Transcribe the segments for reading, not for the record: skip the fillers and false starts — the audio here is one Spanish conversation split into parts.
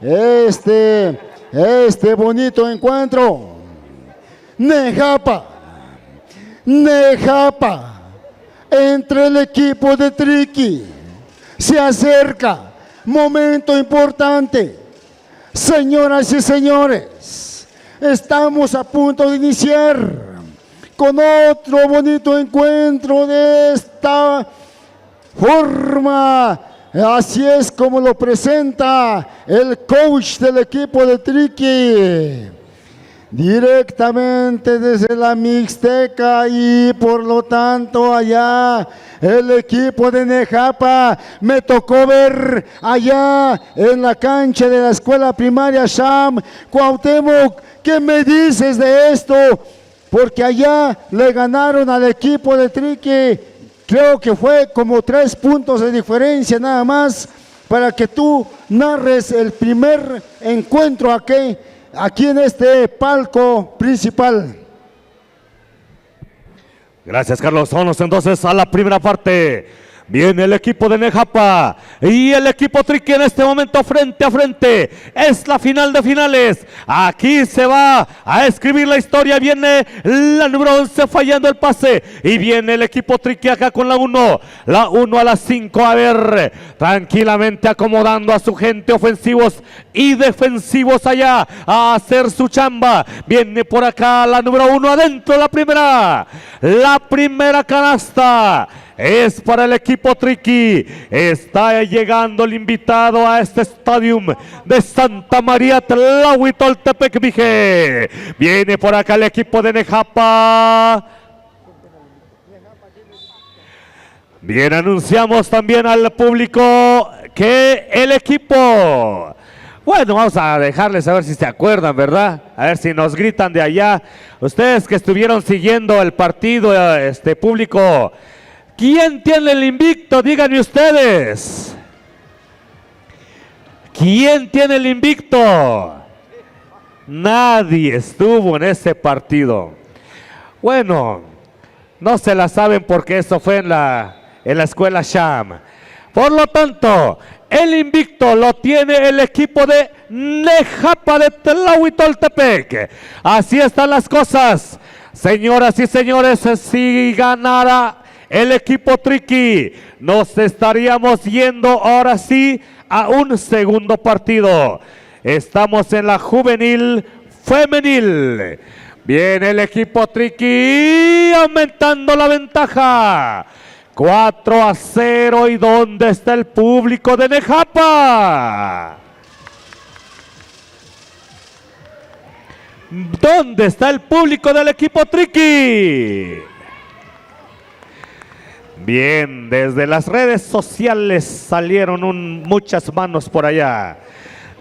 este bonito encuentro. Nejapa entre el equipo de Triqui. Se acerca, momento importante. Señoras y señores, estamos a punto de iniciar con otro bonito encuentro de esta forma. Así es como lo presenta el coach del equipo de Triqui, directamente desde la Mixteca, y por lo tanto allá el equipo de Nejapa. Me tocó ver allá en la cancha de la escuela primaria Sham. Cuauhtémoc, ¿qué me dices de esto? Porque allá le ganaron al equipo de Triqui. Creo que fue como 3 puntos de diferencia nada más, para que tú narres el primer encuentro aquí en este palco principal. Gracias, Carlos. Vámonos entonces a la primera parte. Viene el equipo de Nejapa y el equipo Triqui en este momento frente a frente. Es la final de finales. Aquí se va a escribir la historia. Viene la número 11 fallando el pase. Y viene el equipo Triqui acá con la 1. La 1 a la 5. A ver, tranquilamente acomodando a su gente, ofensivos y defensivos allá a hacer su chamba. Viene por acá la número 1 adentro. La primera canasta es para el equipo Triqui. Está llegando el invitado a este estadio de Santa María Tlahuitoltepec, Mije. Viene por acá el equipo de Nejapa. Bien, anunciamos también al público que el equipo... Bueno, vamos a dejarles a ver si se acuerdan, ¿verdad? A ver si nos gritan de allá. Ustedes que estuvieron siguiendo el partido, público... ¿Quién tiene el invicto? Díganme ustedes. ¿Quién tiene el invicto? Nadie estuvo en ese partido. Bueno, no se la saben porque eso fue en la escuela Sham. Por lo tanto, el invicto lo tiene el equipo de Nejapa de Tlahuitoltepec. Así están las cosas. Señoras y señores, si ganara el equipo Triqui, nos estaríamos yendo ahora sí a un segundo partido. Estamos en la juvenil femenil. Viene el equipo Triqui aumentando la ventaja. 4-0. ¿Y dónde está el público de Nejapa? ¿Dónde está el público del equipo Triqui? Bien, desde las redes sociales salieron muchas manos por allá.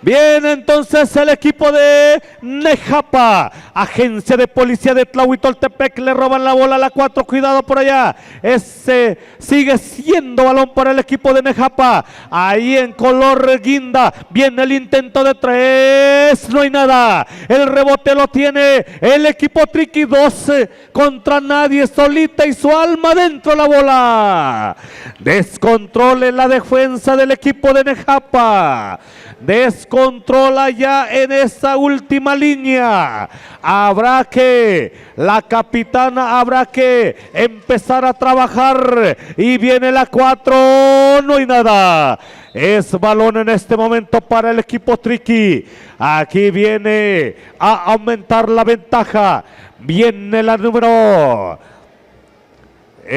Bien, entonces el equipo de Nejapa, agencia de policía de Tlahuitoltepec, le roban la bola a la 4, cuidado por allá. Ese sigue siendo balón para el equipo de Nejapa, ahí en color guinda. Viene el intento de 3, no hay nada. El rebote lo tiene el equipo Triqui, 12 contra nadie, solita y su alma dentro la bola. Descontrole la defensa del equipo de Nejapa. Descontrola ya en esa última línea. La capitana habrá que empezar a trabajar. Y viene la 4, no hay nada. Es balón en este momento para el equipo Triqui. Aquí viene a aumentar la ventaja. Viene la número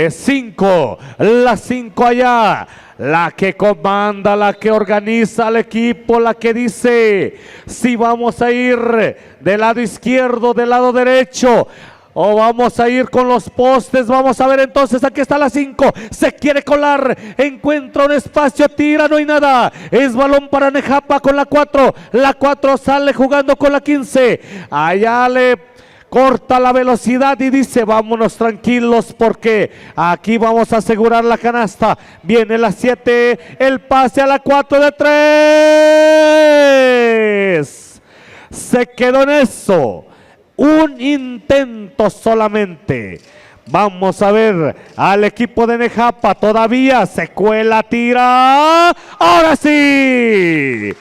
5, la 5 allá. La que comanda, la que organiza al equipo, la que dice si vamos a ir del lado izquierdo, del lado derecho, o vamos a ir con los postes. Vamos a ver entonces, aquí está la 5, se quiere colar, encuentra un espacio, tira, no hay nada. Es balón para Nejapa con la 4, la 4 sale jugando con la 15, allá le corta la velocidad y dice vámonos tranquilos porque aquí vamos a asegurar la canasta. Viene la 7, el pase a la 4 de 3. Se quedó en eso. Un intento solamente. Vamos a ver al equipo de Nejapa. Todavía se cuela, tira. Ahora sí.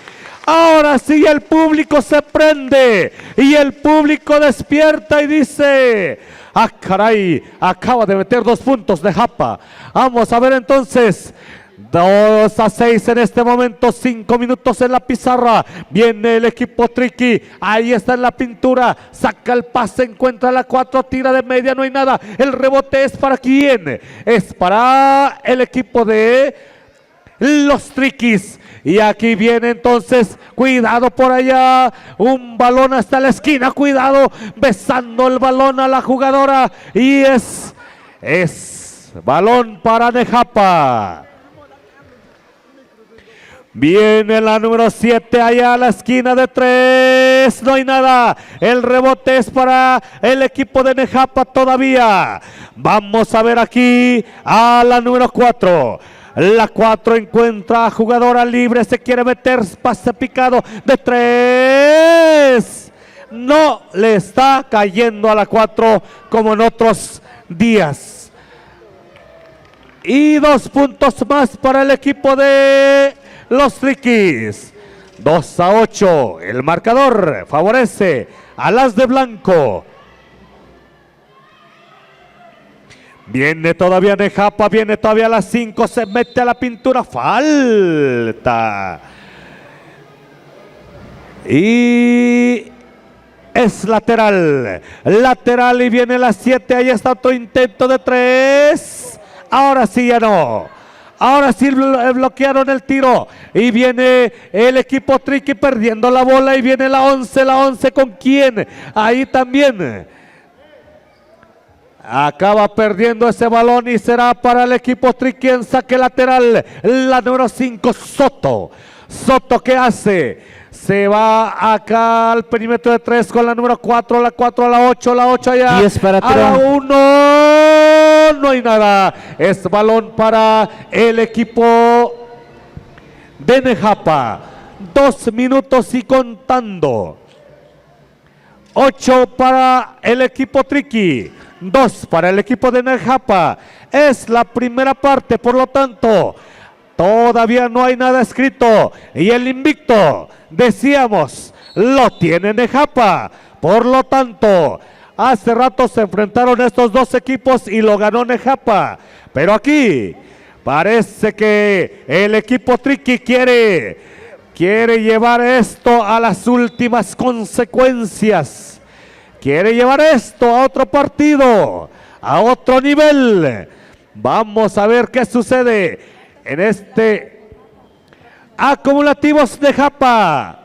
Ahora sí el público se prende y el público despierta y dice: ¡ah, caray! Acaba de meter 2 puntos Nejapa. Vamos a ver entonces. 2-6 en este momento, 5 minutos en la pizarra. Viene el equipo Triqui, ahí está en la pintura, saca el pase, encuentra la 4, tira de media, no hay nada. El rebote es para quién, es para el equipo de los Triquis. Y aquí viene entonces, cuidado por allá, un balón hasta la esquina, cuidado, besando el balón a la jugadora. Y es balón para Nejapa. Viene la número 7 allá a la esquina de 3, no hay nada. El rebote es para el equipo de Nejapa todavía. Vamos a ver aquí a la número 4. La 4 encuentra a jugadora libre, se quiere meter, pase picado de 3. No le está cayendo a la 4 como en otros días. Y 2 puntos más para el equipo de los Triquis. 2-8. El marcador favorece a las de blanco. Viene todavía Nejapa, viene todavía a las 5, se mete a la pintura, falta. Y es lateral y viene la 7, ahí está otro intento de 3. Ahora sí ya no. Ahora sí bloquearon el tiro y viene el equipo Triqui perdiendo la bola y viene la 11 con quién, ahí también acaba perdiendo ese balón y será para el equipo Triqui en saque lateral, la número 5, Soto. Soto, ¿qué hace? Se va acá al perímetro de 3 con la número 4, la 4 a la 8, la 8 allá 10 para a la 1, no hay nada, es balón para el equipo de Nejapa. 2 minutos y contando. 8 para el equipo Triqui, 2 para el equipo de Nejapa. Es la primera parte, por lo tanto todavía no hay nada escrito y el invicto, decíamos, lo tiene Nejapa. Por lo tanto, hace rato se enfrentaron estos 2 equipos y lo ganó Nejapa, pero aquí parece que el equipo Triqui quiere llevar esto a las últimas consecuencias, quiere llevar esto a otro partido, a otro nivel. Vamos a ver qué sucede en este acumulativos Nejapa.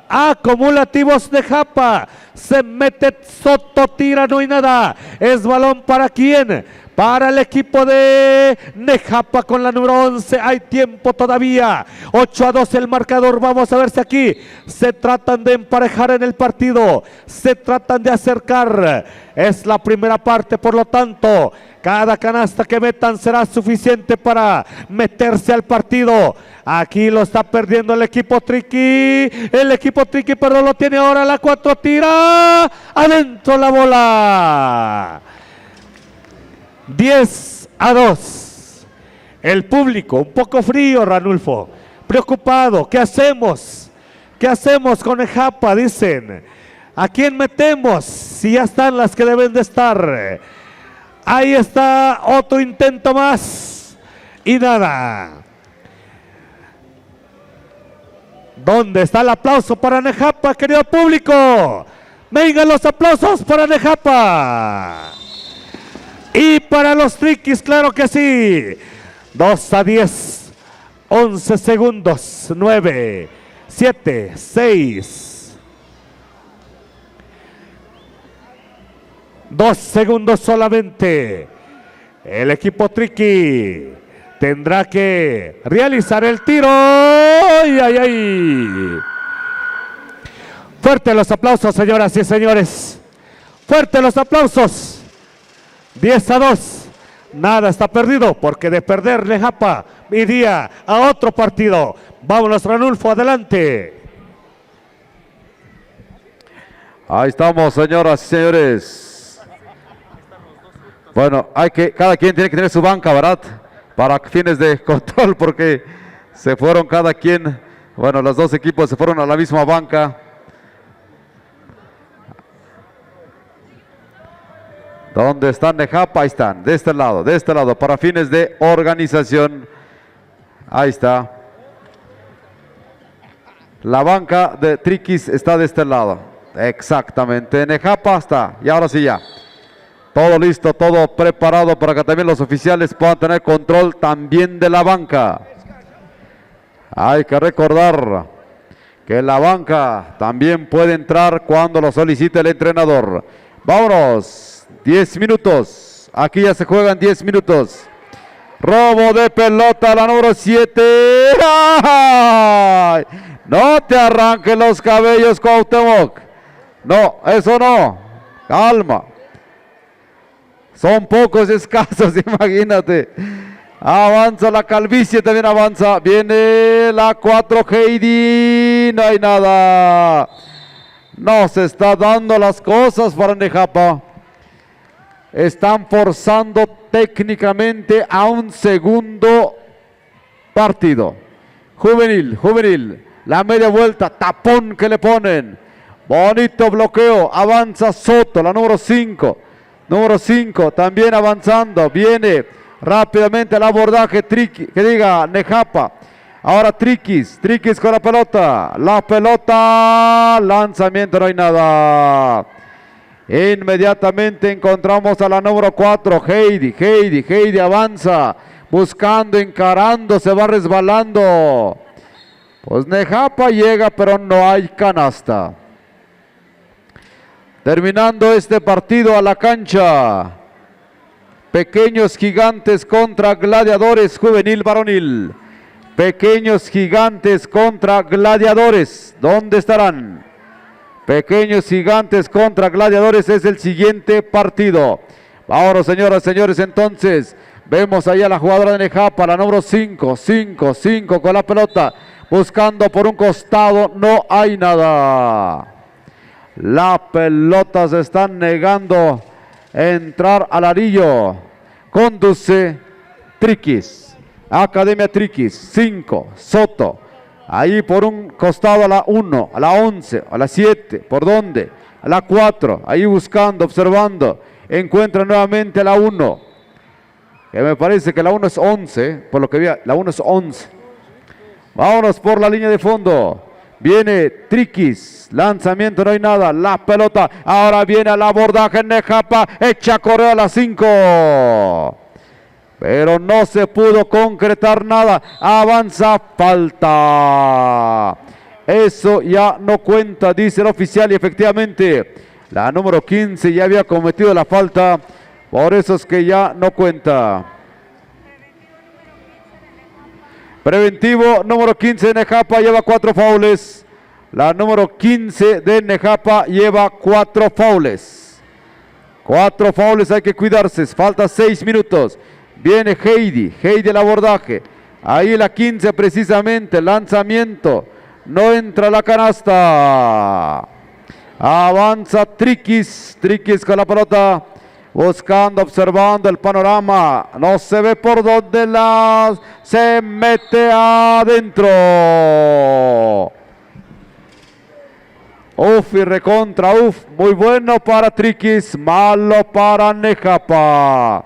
Se mete Soto, tira, no hay nada. Es balón para quién, para el equipo de Nejapa con la número 11. Hay tiempo todavía. 8-2 el marcador. Vamos a ver si aquí se tratan de emparejar en el partido, se tratan de acercar. Es la primera parte, por lo tanto cada canasta que metan será suficiente para meterse al partido. Aquí lo está perdiendo el equipo Triqui. Perdón, lo tiene ahora la 4, tira adentro la bola. 10-2. El público un poco frío, Ranulfo, preocupado. ¿Qué hacemos? ¿Qué hacemos con Nejapa? Dicen, ¿a quién metemos si ya están las que deben de estar? Ahí está otro intento más y nada. ¿Dónde está el aplauso para Nejapa, querido público? Vengan los aplausos para Nejapa. Y para los Triquis, claro que sí. 2-10, 11 segundos, 9, 7, 6. 2 segundos solamente. El equipo Triqui tendrá que realizar el tiro. ¡Ay, ay, ay! Fuerte los aplausos, señoras y señores. Fuerte los aplausos. 10-2. Nada está perdido, porque de perder Nejapa iría a otro partido. Vámonos, Ranulfo, adelante. Ahí estamos, señoras y señores. Bueno, cada quien tiene que tener su banca, ¿verdad? Para fines de control, porque se fueron cada quien Bueno, los dos equipos se fueron a la misma banca. ¿Dónde están Nejapa? Ahí están, de este lado, para fines de organización. Ahí está. La banca de Triquis está de este lado. Exactamente, Nejapa está. Y ahora sí ya. Todo listo, todo preparado para que también los oficiales puedan tener control también de la banca. Hay que recordar que la banca también puede entrar cuando lo solicite el entrenador. Vámonos. 10 minutos. Aquí ya se juegan 10 minutos. Robo de pelota, la número 7. ¡Ay! No te arranques los cabellos, Cuauhtémoc. No, eso no. Calma. Son pocos escasos, imagínate. Avanza la calvicie, también avanza. Viene la 4, Heidi. No hay nada. No se está dando las cosas para Nejapa. Están forzando técnicamente a un segundo partido. Juvenil. La media vuelta, tapón que le ponen. Bonito bloqueo. Avanza Soto, la número 5. Número 5 también avanzando. Viene rápidamente el abordaje. Nejapa. Ahora Triquis con la pelota. Lanzamiento, no hay nada. Inmediatamente encontramos a la número 4, Heidi avanza, buscando, encarando, se va resbalando. Pues Nejapa llega, pero no hay canasta. Terminando este partido a la cancha. Pequeños Gigantes contra Gladiadores Juvenil Varonil. Pequeños Gigantes contra Gladiadores. ¿Dónde estarán? Pequeños Gigantes contra Gladiadores es el siguiente partido. Ahora, señoras y señores, entonces vemos ahí a la jugadora de Nejapa, la número 5 con la pelota, buscando por un costado, no hay nada. La pelota se están negando a entrar al arillo. Conduce Triquis, Academia Triquis, 5, Soto. Ahí por un costado a la 1, a la 11, a la 7. ¿Por dónde? A la 4. Ahí buscando, observando. Encuentra nuevamente a la 1. Que me parece que la 1 es 11. Por lo que vi, la 1 es 11. Vámonos por la línea de fondo. Viene Triquis. Lanzamiento, no hay nada. La pelota. Ahora viene al abordaje Nejapa. Echa correo a la 5. Pero no se pudo concretar nada. Avanza, falta. Eso ya no cuenta, dice el oficial. Y efectivamente, la número 15 ya había cometido la falta. Por eso es que ya no cuenta. Preventivo, número 15 de Nejapa lleva 4 faules. La número 15 de Nejapa lleva 4 faules. 4 faules, hay que cuidarse. Falta 6 minutos. Viene Heidi el abordaje. Ahí la 15 precisamente, lanzamiento. No entra la canasta. Avanza Triquis con la pelota. Buscando, observando el panorama. No se ve por dónde se mete adentro. Uf y recontra, muy bueno para Triquis, malo para Nejapa.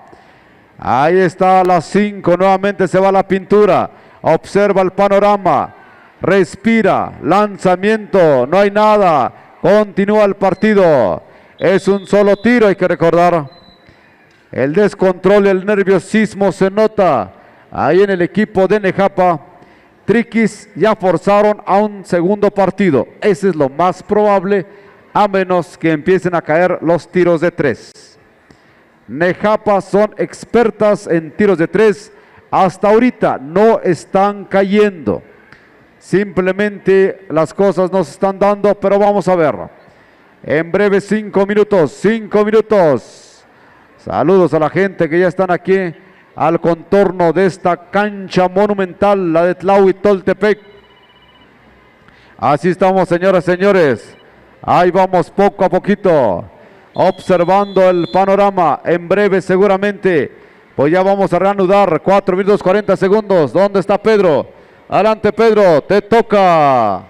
Ahí está la 5, nuevamente se va la pintura, observa el panorama, respira, lanzamiento, no hay nada, continúa el partido, es un solo tiro, hay que recordar. El descontrol, el nerviosismo se nota ahí en el equipo de Nejapa. Triquis ya forzaron a un segundo partido, ese es lo más probable, a menos que empiecen a caer los tiros de 3. Nejapa son expertas en tiros de 3. Hasta ahorita no están cayendo. Simplemente las cosas no se están dando, pero vamos a ver. En breve 5 minutos. Saludos a la gente que ya están aquí al contorno de esta cancha monumental, la de Tlahuitoltepec. Así estamos, señoras y señores. Ahí vamos poco a poquito, observando el panorama. En breve seguramente, pues ya vamos a reanudar. 4 minutos 40 segundos. ¿Dónde está Pedro? Adelante, Pedro, te toca.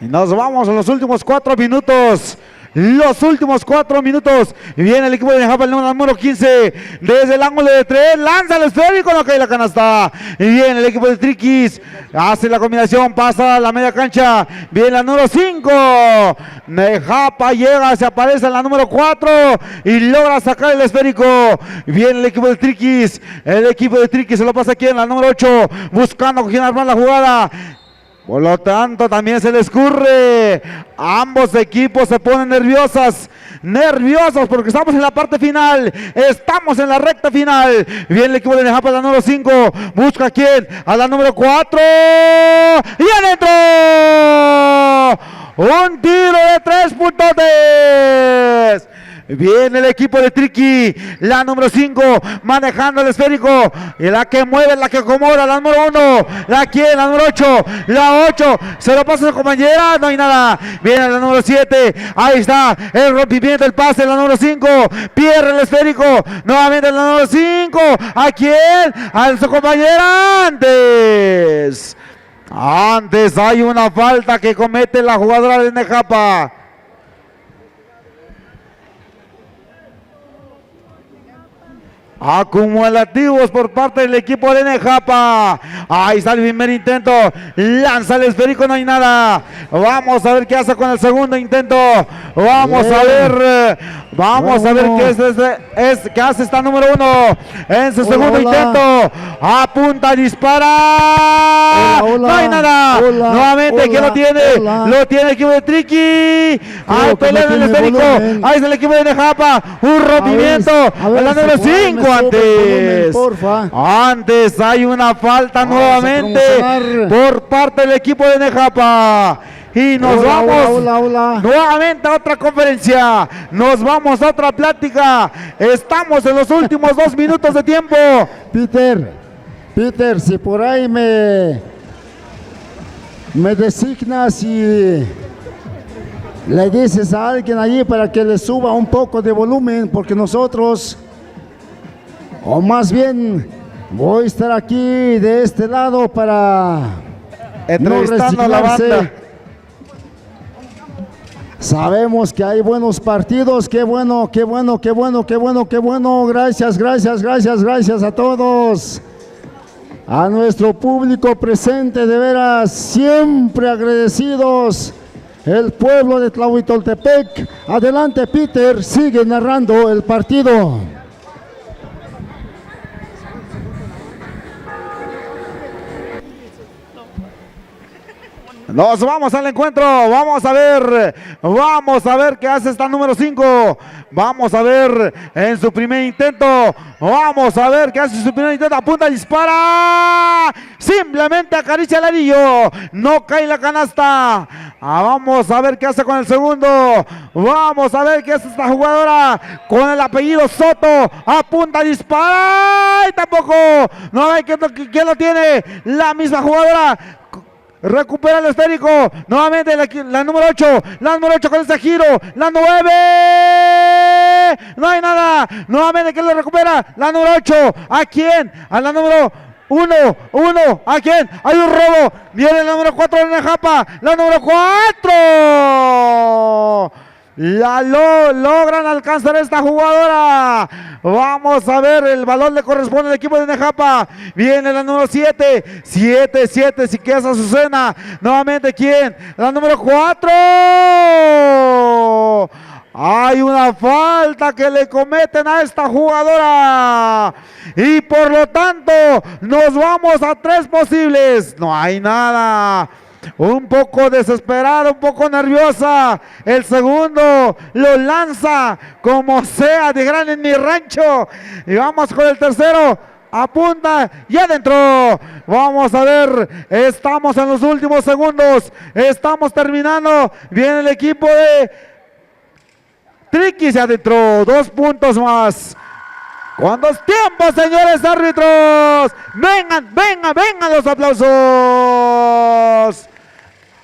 Y nos vamos a los últimos 4 minutos. Los últimos 4 minutos. Viene el equipo de Nejapa, el número 15. Desde el ángulo de 3. Lanza el esférico. No cae la canasta. Y viene el equipo de Triquis. Hace la combinación. Pasa a la media cancha. Viene la número 5. Nejapa llega. Se aparece en la número 4. Y logra sacar el esférico. Viene el equipo de Triquis. El equipo de Triquis se lo pasa aquí en la número 8. Buscando con quién armar la jugada. Por lo tanto, también se les escurre. Ambos equipos se ponen nerviosos porque estamos en la parte final. Estamos en la recta final. Viene el equipo de Nejapa, la número 5. Busca a quién. A la número 4. Y adentro. Un tiro de 3 puntotes. Viene el equipo de Triqui, la número 5, manejando el esférico. Y la que mueve, la que acomoda, la número 1. La quiere, la número 8. La 8, se lo pasa a su compañera, no hay nada. Viene la número 7, ahí está, el rompimiento, el pase, la número 5. Pierde el esférico, nuevamente la número 5. ¿A quién? A su compañera antes. Antes hay una falta que comete la jugadora de Nejapa. Acumulativos por parte del equipo de Nejapa. Ahí está el primer intento. Lanza el esférico, no hay nada. Vamos a ver qué hace con el segundo intento. Vamos a ver. Vamos a ver qué hace esta número 1 en su segundo intento. Apunta, dispara. No hay nada. Nuevamente, ¿quién lo tiene? Lo tiene el equipo de Triqui. Ahí pelea el esférico. Ahí está el equipo de Nejapa. Un rompimiento. En la número 5. Antes hay una falta nuevamente por parte del equipo de Nejapa. Y nos vamos nuevamente a otra conferencia. Nos vamos a otra plática. Estamos en los últimos 2 minutos de tiempo. Peter, si por ahí me designas y le dices a alguien allí para que le suba un poco de volumen, porque nosotros, o más bien, voy a estar aquí de este lado para entrevistando a la banda. Sabemos que hay buenos partidos. Qué bueno. Gracias a todos. A nuestro público presente, de veras, siempre agradecidos. El pueblo de Tlahuitoltepec. Adelante, Peter, sigue narrando el partido. Nos vamos al encuentro, vamos a ver qué hace esta número 5. Vamos a ver en su primer intento. Vamos a ver qué hace su primer intento. Apunta, dispara. Simplemente acaricia el anillo. No cae la canasta. Vamos a ver qué hace con el segundo. Vamos a ver qué hace esta jugadora con el apellido Soto. Apunta, dispara. Y tampoco. No hay quién lo tiene. La misma jugadora. Recupera el esférico. Nuevamente la número 8. La número 8 con este giro. La 9. No hay nada. Nuevamente, ¿quién lo recupera? La número 8. ¿A quién? A la número 1. ¿A quién? Hay un robo. Viene la número 4 de Nejapa. La número 4. Logran alcanzar esta jugadora. Vamos a ver, el balón le corresponde al equipo de Nejapa. Viene la número 7. 7, si queda Azucena. Nuevamente, ¿quién? La número 4. Hay una falta que le cometen a esta jugadora. Y por lo tanto, nos vamos a 3 posibles. No hay nada. Un poco desesperada, un poco nerviosa. El segundo lo lanza como sea, de gran en mi rancho. Y vamos con el tercero. Apunta y adentro. Vamos a ver. Estamos en los últimos segundos. Estamos terminando. Viene el equipo de Triqui se adentro. 2 puntos más. Con 2 tiempos, señores árbitros. Vengan los aplausos.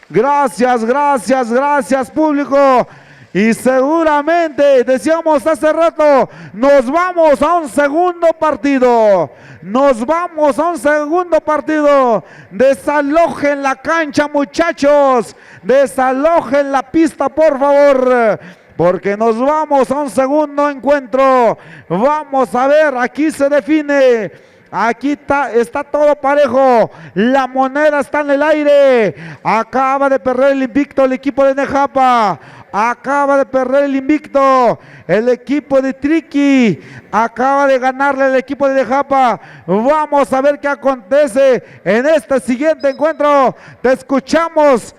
Gracias, público. Y seguramente, decíamos hace rato, nos vamos a un segundo partido. Nos vamos a un segundo partido. Desalojen la cancha, muchachos. Desalojen la pista, por favor. Porque nos vamos a un segundo encuentro. Vamos a ver, aquí se define. Aquí está todo parejo. La moneda está en el aire. Acaba de perder el invicto el equipo de Nejapa. Acaba de perder el invicto el equipo de Triqui. Acaba de ganarle el equipo de Nejapa. Vamos a ver qué acontece en este siguiente encuentro. Te escuchamos,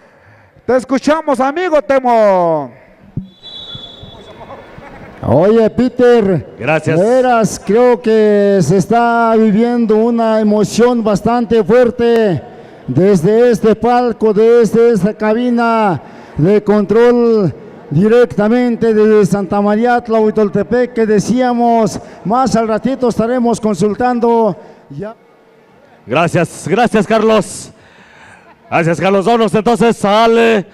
amigo Temo. Oye, Peter, Gracias. de veras, creo que se está viviendo una emoción bastante fuerte desde este palco, desde esta cabina de control directamente desde Santa María Tlahuitoltepec, que decíamos, más al ratito estaremos consultando. Ya. Gracias, gracias Carlos. Gracias Carlos. Vámonos entonces al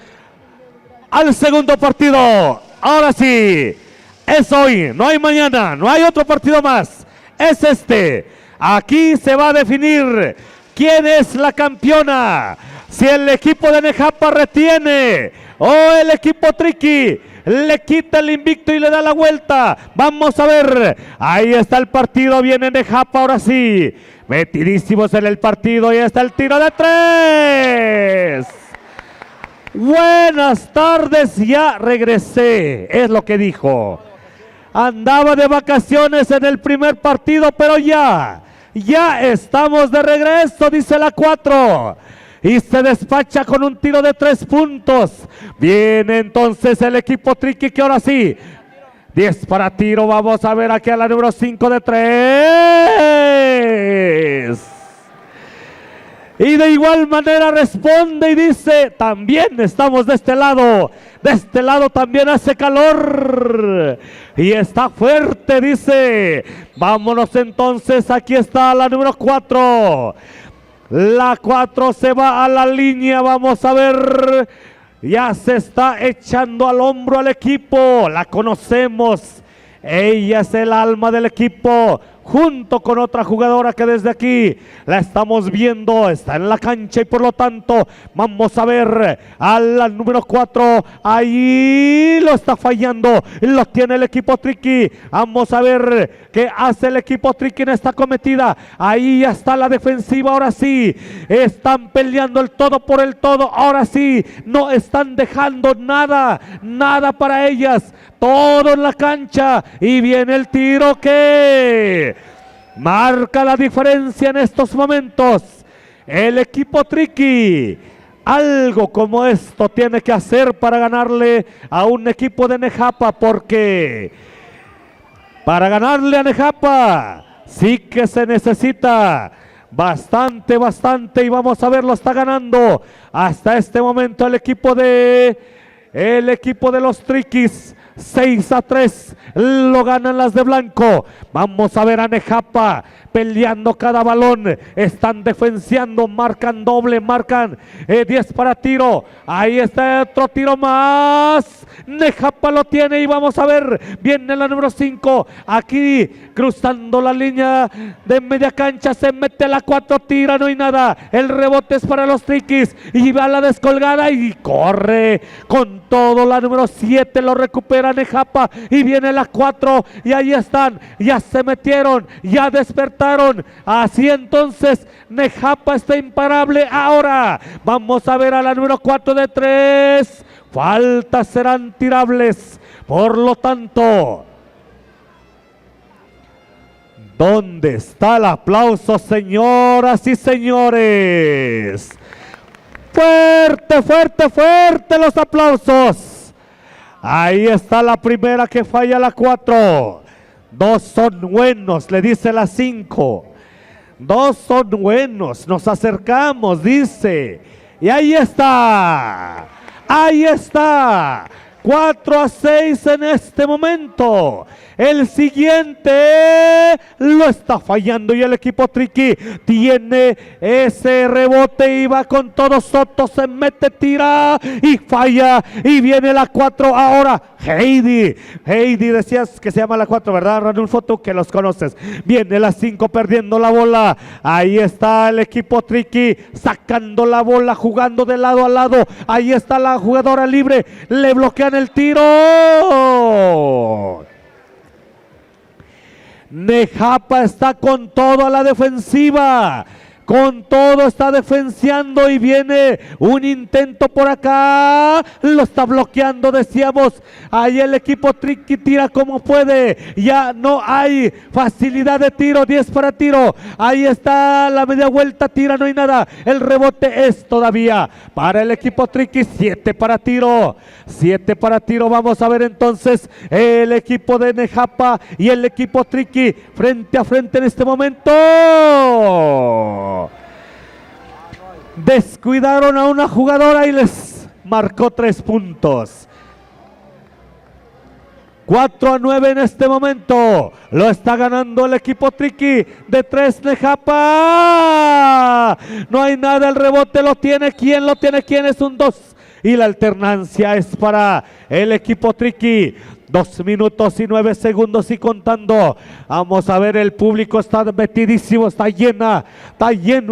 segundo partido. Ahora sí. Es hoy, no hay mañana, no hay otro partido más. Es este. Aquí se va a definir quién es la campeona. Si el equipo de Nejapa retiene o el equipo Triqui le quita el invicto y le da la vuelta. Vamos a ver. Ahí está el partido. Viene Nejapa ahora sí. Metidísimos en el partido y está el tiro de tres. Buenas tardes, ya regresé. Es lo que dijo. Andaba de vacaciones en el primer partido, pero ya estamos de regreso, dice la 4. Y se despacha con un tiro de 3 puntos. Viene entonces el equipo Triqui, que ahora sí, 10 para tiro. Vamos a ver aquí a la número 5 de 3. Y de igual manera responde y dice, también estamos de este lado. De este lado también hace calor. Y está fuerte, dice. Vámonos entonces, aquí está la número 4. La 4 se va a la línea, vamos a ver. Ya se está echando al hombro al equipo. La conocemos. Ella es el alma del equipo, junto con otra jugadora que desde aquí la estamos viendo, está en la cancha y por lo tanto vamos a ver a la número 4, ahí lo está fallando, lo tiene el equipo Triqui. Vamos a ver qué hace el equipo Triqui en esta cometida. Ahí ya está la defensiva, ahora sí, están peleando el todo por el todo, ahora sí, no están dejando nada para ellas. Todo en la cancha y viene el tiro que marca la diferencia en estos momentos. El equipo Triqui, algo como esto tiene que hacer para ganarle a un equipo de Nejapa, porque para ganarle a Nejapa sí que se necesita bastante y vamos a ver, lo está ganando hasta este momento el equipo de los Triquis. 6-3 lo ganan las de blanco. Vamos a ver a Nejapa peleando cada balón, están defenciando, marcan doble, marcan 10 para tiro. Ahí está otro tiro más. Nejapa lo tiene y vamos a ver, viene la número 5, aquí cruzando la línea de media cancha, se mete la 4, tira, no hay nada, el rebote es para los Triquis y va la descolgada y corre con todo la número 7, lo recupera Nejapa y viene la 4 y ahí están, ya se metieron, ya despertaron. Así entonces Nejapa está imparable. Ahora vamos a ver a la número 4 de 3. Faltas serán tirables. Por lo tanto, ¿dónde está el aplauso, señoras y señores? Fuerte los aplausos. Ahí está la primera que falla, la 4. 2 son buenos, le dice la 5. 2 son buenos, nos acercamos, dice. Y ahí está. 4-6 en este momento. El siguiente lo está fallando y el equipo Triqui tiene ese rebote y va con todo. Soto se mete, tira y falla. Y viene la 4 ahora. Heidi decías que se llama la 4, ¿verdad, Ranulfo? Tú que los conoces. Viene la 5 perdiendo la bola. Ahí está el equipo Triqui sacando la bola, jugando de lado a lado. Ahí está la jugadora libre. Le bloquean el tiro. Nejapa está con todo a la defensiva. Con todo está defenciando y viene un intento por acá. Lo está bloqueando, decíamos. Ahí el equipo Triqui tira como puede. Ya no hay facilidad de tiro. 10 para tiro. Ahí está la media vuelta. Tira, no hay nada. El rebote es todavía para el equipo Triqui. 7 para tiro. 7 para tiro. Vamos a ver entonces el equipo de Nejapa y el equipo Triqui frente a frente en este momento. Descuidaron a una jugadora y les marcó 3 puntos. 4-9 en este momento. Lo está ganando el equipo Triqui. De 3 Nejapa. No hay nada, el rebote lo tiene. ¿Quién lo tiene? ¿Quién? Es un 2. Y la alternancia es para el equipo Triqui. 2 minutos y 9 segundos y contando. Vamos a ver, el público está metidísimo, está lleno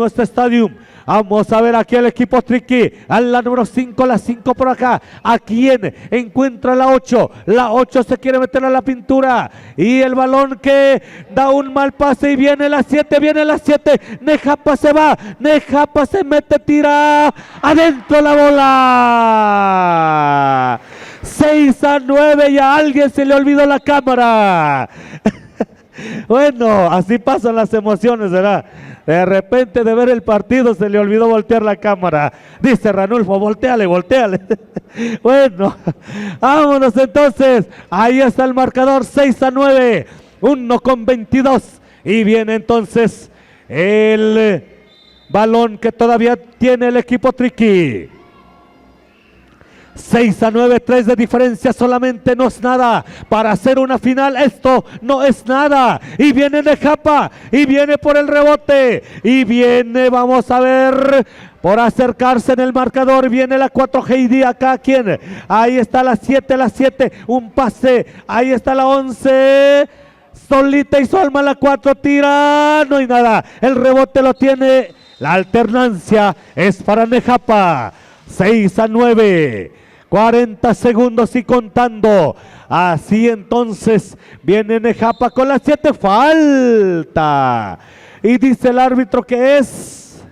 este estadio. Vamos a ver aquí el equipo Triqui, a la número 5, la 5 por acá. ¿A quién encuentra la 8? La 8 se quiere meter a la pintura. Y el balón que da un mal pase y viene la 7, Nejapa se va, Nejapa se mete, tira, adentro la bola. 6-9 y a alguien se le olvidó la cámara. Bueno, así pasan las emociones, ¿verdad? De repente de ver el partido se le olvidó voltear la cámara. Dice Ranulfo, volteale. Bueno, vámonos entonces. Ahí está el marcador, 6-9, 1:22. Y viene entonces el balón que todavía tiene el equipo Triqui. 6-9, 3 de diferencia solamente, no es nada. Para hacer una final esto no es nada. Y viene Nejapa, y viene por el rebote, y viene, vamos a ver, por acercarse en el marcador. Viene la 4 Heidi acá, ¿quién? Ahí está la 7, un pase. Ahí está la 11, solita y su alma la 4, tira, no hay nada. El rebote lo tiene, la alternancia es para Nejapa. 6-9, 40 segundos y contando. Así entonces viene Nejapa con la 7, falta. Y dice el árbitro que es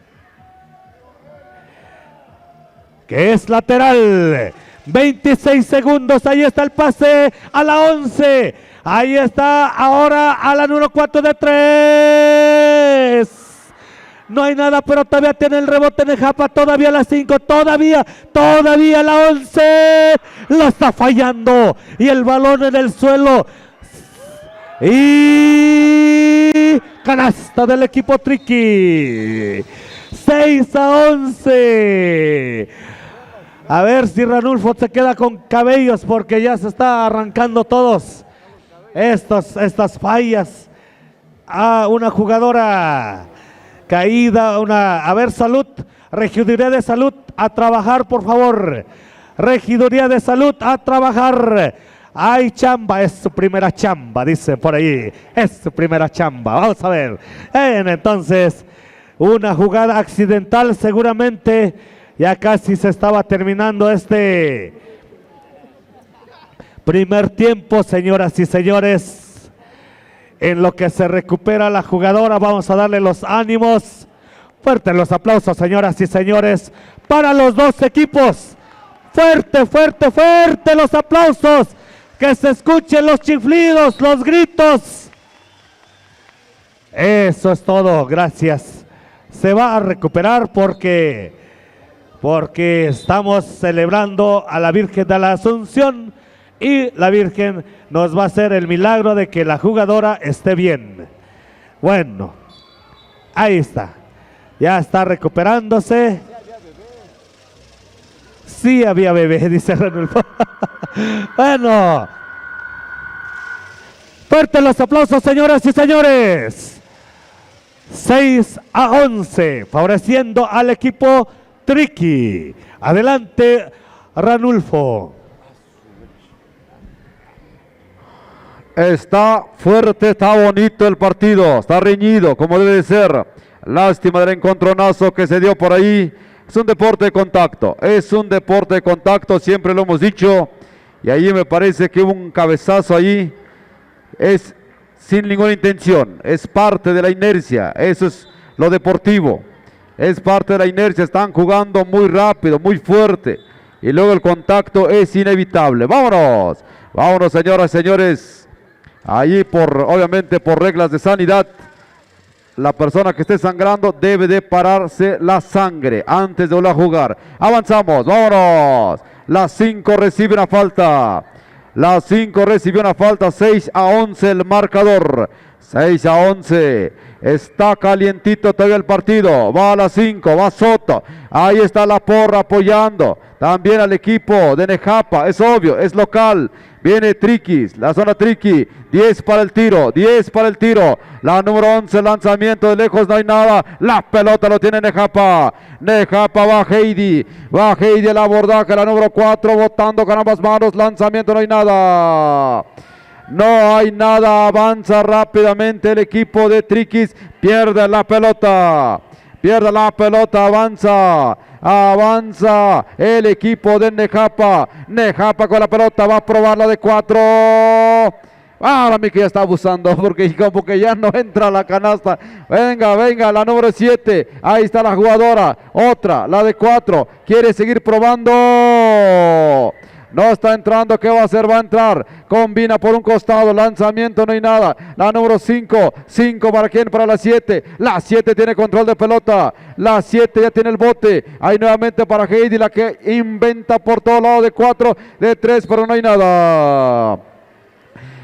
lateral. 26 segundos, ahí está el pase a la 11. Ahí está ahora a la número 4 de 3. No hay nada, pero todavía tiene el rebote Nejapa, todavía la 5, todavía la 11, lo está fallando y el balón en el suelo. Y canasta del equipo Triqui. 6-11. A ver si Ranulfo se queda con cabellos porque ya se está arrancando todos estas fallas. Una jugadora caída, a ver, salud, regiduría de salud, a trabajar, por favor. Regiduría de salud, a trabajar. Hay chamba, es su primera chamba, dice por ahí, es su primera chamba. Vamos a ver. Entonces, una jugada accidental seguramente, ya casi se estaba terminando este primer tiempo, señoras y señores. En lo que se recupera la jugadora, vamos a darle los ánimos. Fuertes los aplausos, señoras y señores, para los dos equipos. Fuerte los aplausos. Que se escuchen los chiflidos, los gritos. Eso es todo, gracias. Se va a recuperar porque estamos celebrando a la Virgen de la Asunción. Y la Virgen nos va a hacer el milagro de que la jugadora esté bien. Bueno, ahí está. Ya está recuperándose. Sí había bebé, dice Ranulfo. Bueno. Fuertes los aplausos, señoras y señores. 6-11, favoreciendo al equipo Triqui. Adelante, Ranulfo. Está fuerte, está bonito el partido, está reñido como debe de ser. Lástima del encontronazo que se dio por ahí. Es un deporte de contacto, es un deporte de contacto, siempre lo hemos dicho. Y ahí me parece que hubo un cabezazo ahí. Es sin ninguna intención, es parte de la inercia, eso es lo deportivo. Es parte de la inercia, están jugando muy rápido, muy fuerte. Y luego el contacto es inevitable. Vámonos, vámonos señoras y señores. Allí obviamente por reglas de sanidad, la persona que esté sangrando debe de pararse la sangre antes de volver a jugar. Avanzamos, vámonos. Las 5 recibe una falta. Las 5 recibió una falta, 6-11 el marcador. 6-11. Está calientito todavía el partido. Va a las 5, va Soto. Ahí está la porra apoyando. También al equipo de Nejapa. Es obvio, es local. Viene Triquis, la zona Triqui. 10 para el tiro, 10 para el tiro. La número 11, lanzamiento de lejos, no hay nada. La pelota lo tiene Nejapa. Nejapa va Heidi. Va Heidi el abordaje, la número 4, botando con ambas manos. Lanzamiento, no hay nada. No hay nada, avanza rápidamente el equipo de Triquis, pierde la pelota, avanza el equipo de Nejapa, Nejapa con la pelota, va a probarla de 4, ahora Miki ya está abusando porque como que ya no entra a la canasta, venga, la número 7, ahí está la jugadora, otra, la de 4, quiere seguir probando. No está entrando, ¿qué va a hacer? Va a entrar, combina por un costado, lanzamiento, no hay nada. La número 5, 5 para quién, para la 7. La 7 tiene control de pelota, la 7 ya tiene el bote. Ahí nuevamente para Heidi, la que inventa por todo lado de 4, de 3, pero no hay nada.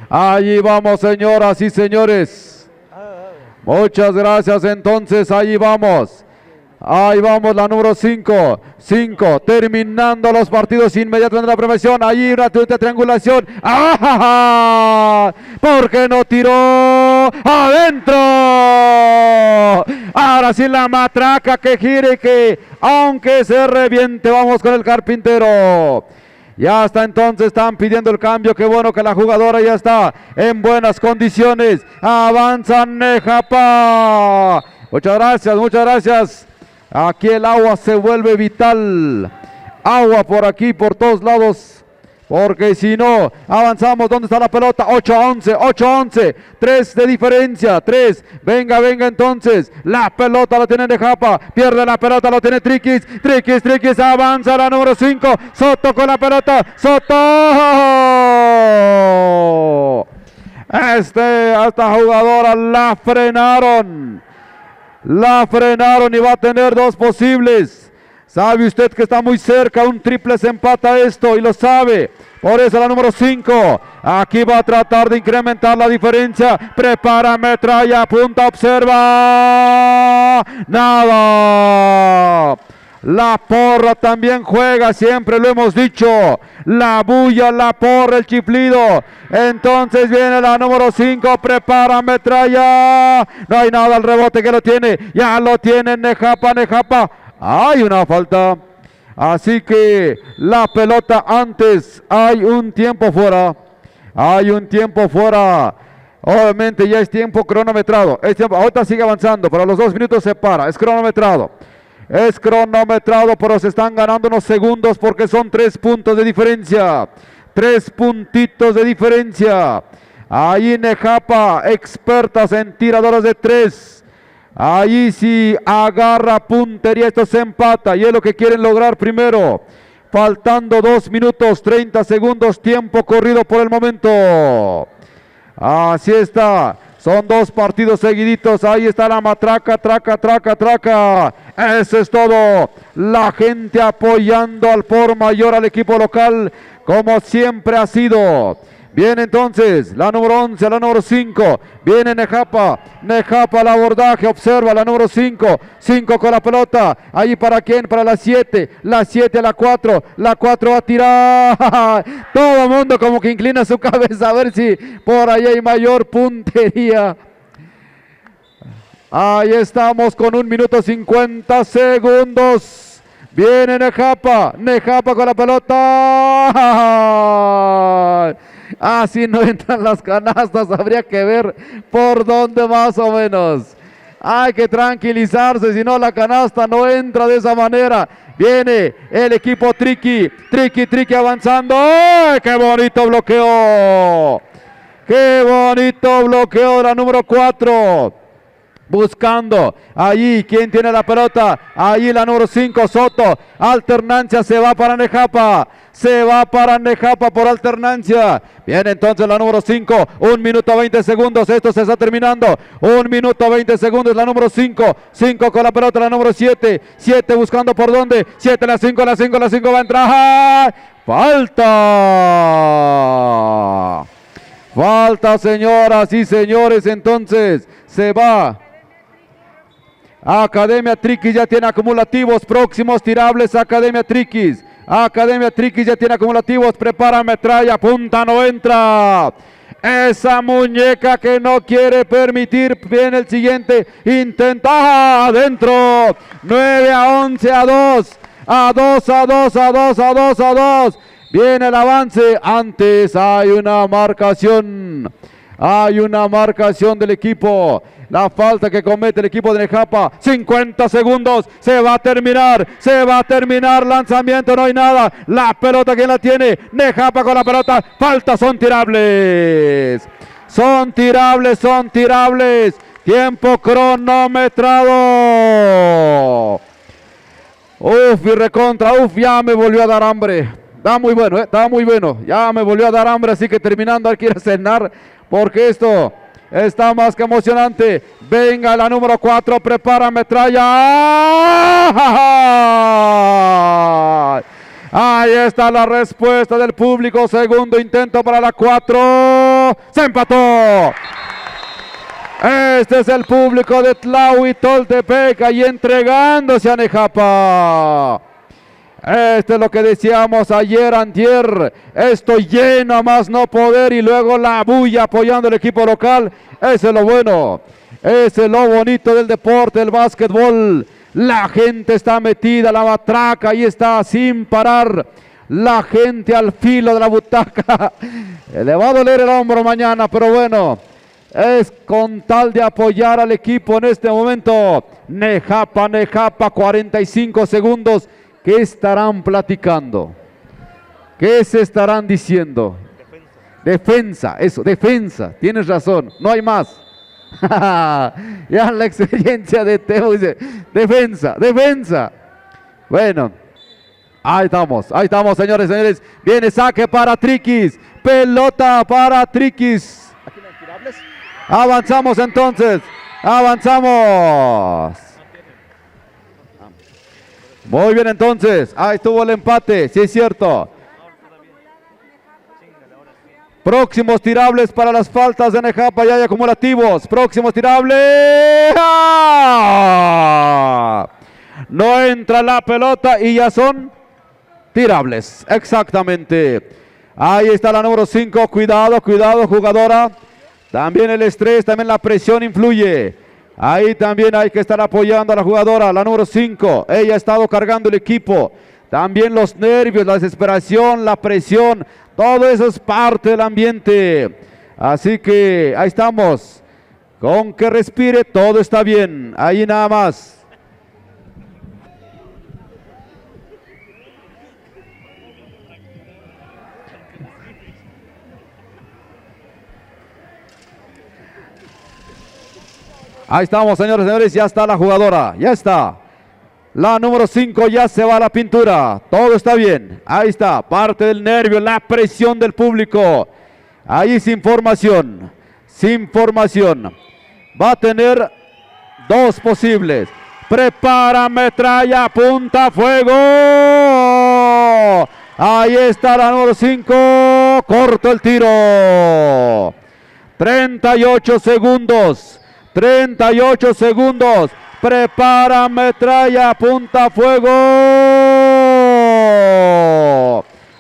Allí vamos, señoras y señores. Muchas gracias, entonces, ahí vamos. Ahí vamos, la número 5, terminando los partidos inmediatamente la premiación, ahí una triangulación, ¡ah! ¿Por qué no tiró? ¡Adentro! Ahora sí la matraca que gire, que aunque se reviente, vamos con el carpintero. Ya está, entonces están pidiendo el cambio, qué bueno que la jugadora ya está en buenas condiciones, avanza Nejapa. Muchas gracias. Aquí el agua se vuelve vital. Agua por aquí, por todos lados. Porque si no, avanzamos. ¿Dónde está la pelota? 8-11. 3 de diferencia. 3. Venga entonces. La pelota la tiene Nejapa. Pierde la pelota, lo tiene Triquis. Triquis. Avanza la número 5. Soto con la pelota. Soto. A esta jugadora la frenaron. Y va a tener 2 posibles. Sabe usted que está muy cerca, un triple se empata esto y lo sabe. Por eso la número 5, aquí va a tratar de incrementar la diferencia. Prepara, metralla, apunta, observa. Nada. La porra también juega, siempre lo hemos dicho. La bulla, la porra, el chiflido. Entonces viene la número 5, prepara, metralla. No hay nada, el rebote que lo tiene. Ya lo tiene Nejapa. Hay una falta. Así que la pelota antes, hay un tiempo fuera. Obviamente ya es tiempo cronometrado. Ahorita sigue avanzando, pero a los 2 minutos se para. Es cronometrado, pero se están ganando unos segundos porque son 3 puntos de diferencia. 3 puntitos de diferencia. Ahí Nejapa, expertas en tiradoras de 3. Ahí sí agarra puntería, esto se empata y es lo que quieren lograr primero. Faltando 2 minutos 30 segundos, tiempo corrido por el momento. Así está. Son 2 partidos seguiditos, ahí está la matraca, traca. Eso es todo. La gente apoyando al por mayor, al equipo local, como siempre ha sido. Viene entonces la número 11, la número 5. Viene Nejapa. Nejapa al abordaje. Observa la número 5. 5 con la pelota. Ahí para quién? Para la 7. La 7 a la 4. La 4 va a tirar. Todo el mundo como que inclina su cabeza a ver si por ahí hay mayor puntería. Ahí estamos con 1 minuto 50 segundos. Viene Nejapa. Nejapa con la pelota. Así no entran las canastas, habría que ver por dónde más o menos. Hay que tranquilizarse, si no la canasta no entra de esa manera. Viene el equipo Triqui, Triqui avanzando. ¡Ay, qué bonito bloqueo! ¡Qué bonito bloqueo la número 4! Buscando, allí, ¿quién tiene la pelota? Allí la número 5, Soto. Alternancia, se va para Nejapa. Se va para Nejapa por alternancia. Viene entonces la número 5. 1 minuto 20 segundos. Esto se está terminando. 1 minuto 20 segundos. La número 5. 5 con la pelota. La número 7. 7 buscando por dónde. 7, la 5 va a entrar. ¡Falta! Falta, señoras y señores. Entonces se va. Academia Triquis ya tiene acumulativos. Próximos tirables. Academia Triquis. Academia Triquis ya tiene acumulativos. Prepara metralla. Punta, no entra. Esa muñeca que no quiere permitir. Viene el siguiente. Intenta. Adentro. 9 a 11 a 2. A 2, a 2, a 2, a 2, a 2. Viene el avance. Antes hay una marcación. Hay una marcación del equipo. La falta que comete el equipo de Nejapa. 50 segundos. Se va a terminar. Se va a terminar. Lanzamiento. No hay nada. La pelota, ¿quién la tiene? Nejapa con la pelota. Falta. Son tirables. Son tirables. Son tirables. Tiempo cronometrado. Uf, y recontra. Uf, ya me volvió a dar hambre. Está muy bueno, está muy bueno. Ya me volvió a dar hambre. Así que terminando hay que ir a cenar. Porque esto está más que emocionante. Venga la número 4, prepara metralla. Ahí está la respuesta del público. Segundo intento para la 4. Se empató. Este es el público de Tlahuitoltepec y entregándose a Nejapa. Esto es lo que decíamos ayer, antier. Esto lleno a más no poder y luego la bulla apoyando al equipo local. Eso es lo bueno. Eso es lo bonito del deporte, el básquetbol. La gente está metida, la matraca ahí está sin parar. La gente al filo de la butaca. Le va a doler el hombro mañana, pero bueno. Es con tal de apoyar al equipo en este momento. Nejapa, 45 segundos. ¿Qué estarán platicando? ¿Qué se estarán diciendo? Defensa, eso, defensa. Tienes razón, no hay más. Ya la experiencia de Teo dice, defensa, defensa. Bueno, ahí estamos, señores, señores. Viene saque para Triquis. Pelota para Triquis. Avanzamos entonces, avanzamos. Muy bien entonces, ahí estuvo el empate, sí es cierto. Próximos tirables para las faltas de Nejapa, ya hay acumulativos. Próximos tirables. ¡Ah! No entra la pelota y ya son tirables, exactamente. Ahí está la número 5, cuidado, cuidado jugadora. También el estrés, también la presión influye. Ahí también hay que estar apoyando a la jugadora, la número 5. Ella ha estado cargando el equipo. También los nervios, la desesperación, la presión. Todo eso es parte del ambiente. Así que ahí estamos. Con que respire, todo está bien. Ahí nada más. Ahí estamos, señores, señores, ya está la jugadora, ya está. La número 5 ya se va a la pintura, todo está bien. Ahí está, parte del nervio, la presión del público. Ahí sin formación, sin formación. Va a tener 2 posibles. Prepara, metralla, apunta, fuego. Ahí está la número 5 corto el tiro. 38 segundos. 38 segundos. Prepara, metralla, apunta, fuego.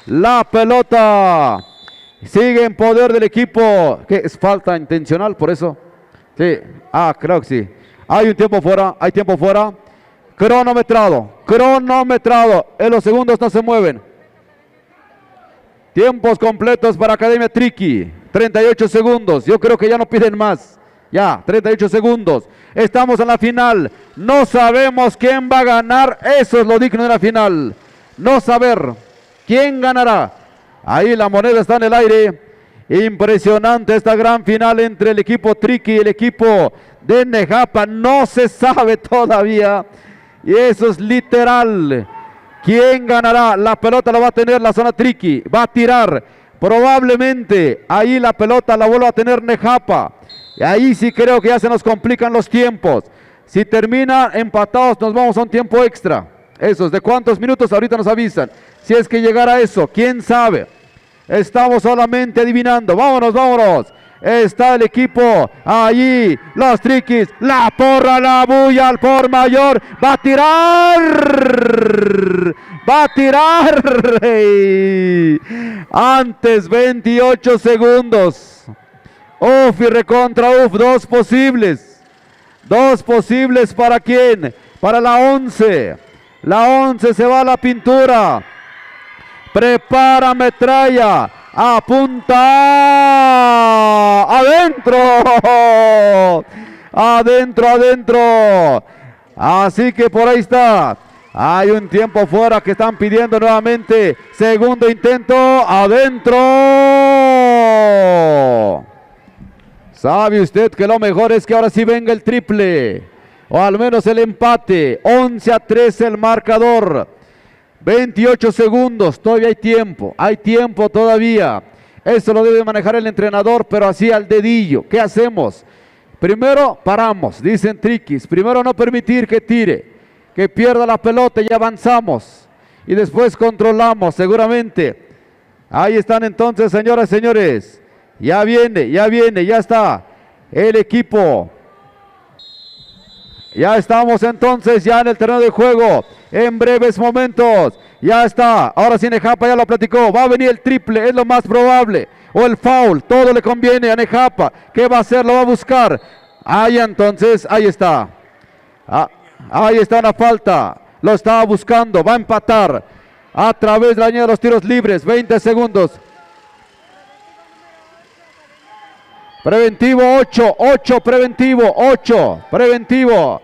La pelota sigue en poder del equipo. ¿Qué es falta intencional por eso? Sí, creo que sí. Hay un tiempo fuera, hay tiempo fuera. Cronometrado, cronometrado. En los segundos no se mueven. Tiempos completos para Academia Triqui. 38 segundos. Yo creo que ya no piden más. Ya, 38 segundos. Estamos en la final. No sabemos quién va a ganar. Eso es lo digno de la final. No saber quién ganará. Ahí la moneda está en el aire. Impresionante esta gran final entre el equipo Triqui y el equipo de Nejapa. No se sabe todavía. Y eso es literal. ¿Quién ganará? La pelota la va a tener la zona Triqui. Va a tirar. Probablemente ahí la pelota la vuelva a tener Nejapa. Y ahí sí creo que ya se nos complican los tiempos. Si termina empatados nos vamos a un tiempo extra. Esos, ¿de cuántos minutos? Ahorita nos avisan. Si es que llegara eso, quién sabe. Estamos solamente adivinando. Vámonos, vámonos. Está el equipo allí, los Triquis, la porra, la bulla al por mayor, va a tirar, antes 28 segundos, uf y recontra uf, dos posibles para quién, para la 11 se va a la pintura, prepara metralla, apunta, adentro, así que por ahí está, hay un tiempo fuera que están pidiendo nuevamente, segundo intento, adentro, sabe usted que lo mejor es que ahora sí venga el triple, o al menos el empate, 11-13 el marcador, 28 segundos, todavía hay tiempo todavía. Eso lo debe manejar el entrenador, pero así al dedillo. ¿Qué hacemos? Primero paramos, dicen Triquis. Primero no permitir que tire, que pierda la pelota y avanzamos. Y después controlamos, seguramente. Ahí están entonces, señoras y señores. Ya viene, ya está el equipo. Ya estamos entonces ya en el terreno de juego. En breves momentos. Ya está. Ahora sí Nejapa ya lo platicó. Va a venir el triple. Es lo más probable. O el foul. Todo le conviene a Nejapa. ¿Qué va a hacer? Lo va a buscar. Ahí entonces. Ahí está. Ahí está una falta. Lo estaba buscando. Va a empatar. A través de la línea de los tiros libres. 20 segundos. Preventivo 8 preventivo, 8 preventivo.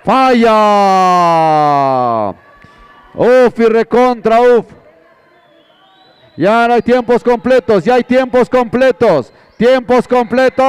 Falla. Uf y recontra, uf. Ya no hay tiempos completos, ya hay tiempos completos. Tiempos completos.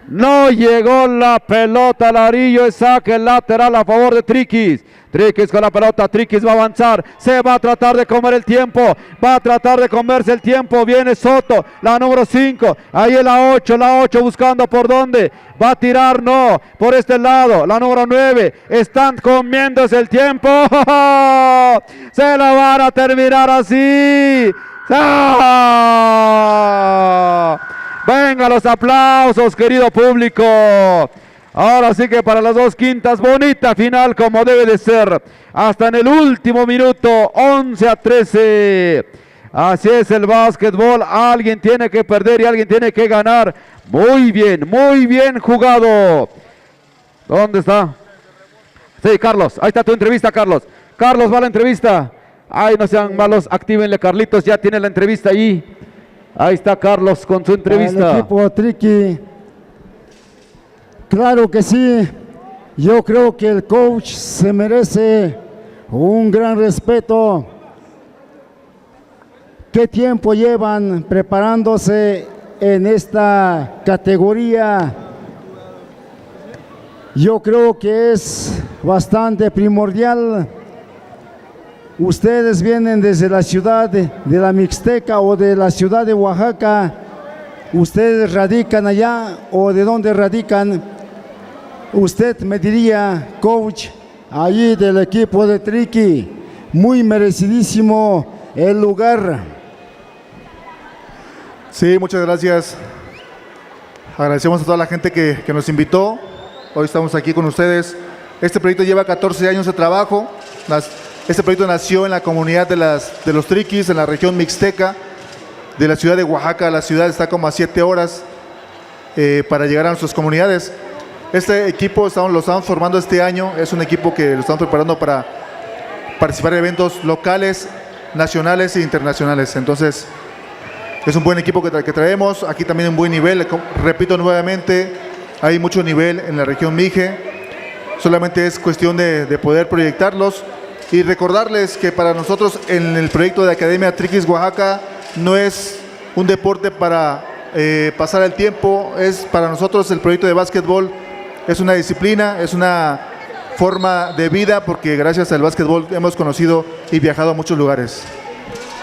No llegó la pelota al arillo, es saque lateral a favor de Triquis. Triquis con la pelota, Triquis va a avanzar, se va a tratar de comer el tiempo, va a tratar de comerse el tiempo, viene Soto, la número 5, ahí es la 8 buscando por dónde, va a tirar, no, por este lado, la número 9, están comiéndose el tiempo, se la van a terminar así, ¡ah! Venga los aplausos, querido público. Ahora sí que para las dos quintas, bonita final como debe de ser. Hasta en el último minuto, 11-13. Así es el básquetbol. Alguien tiene que perder y alguien tiene que ganar. Muy bien jugado. ¿Dónde está? Sí, Carlos. Ahí está tu entrevista, Carlos. Carlos, va a la entrevista. Ay, no sean malos, actívenle, Carlitos. Ya tiene la entrevista ahí. Ahí está Carlos con su entrevista. El equipo Triqui, claro que sí. Yo creo que el coach se merece un gran respeto. ¿Qué tiempo llevan preparándose en esta categoría? Yo creo que es bastante primordial. Ustedes vienen desde la ciudad de la Mixteca o de la ciudad de Oaxaca. ¿Ustedes radican allá o de dónde radican? Usted me diría, coach, allí del equipo de Triqui, muy merecidísimo el lugar. Sí, muchas gracias. Agradecemos a toda la gente que nos invitó. Hoy estamos aquí con ustedes. Este proyecto lleva 14 años de trabajo. Este proyecto nació en la comunidad de los Triquis, en la región mixteca, de la ciudad de Oaxaca. La ciudad está como a 7 horas para llegar a nuestras comunidades. Este equipo lo estamos formando este año. Es un equipo que lo estamos preparando para participar en eventos locales, nacionales e internacionales. Entonces, es un buen equipo que traemos. Aquí también un buen nivel. Repito nuevamente, hay mucho nivel en la región Mije. Solamente es cuestión de poder proyectarlos y recordarles que para nosotros en el proyecto de Academia Triquis Oaxaca no es un deporte para pasar el tiempo. Es para nosotros el proyecto de básquetbol. Es una disciplina, es una forma de vida porque gracias al básquetbol hemos conocido y viajado a muchos lugares.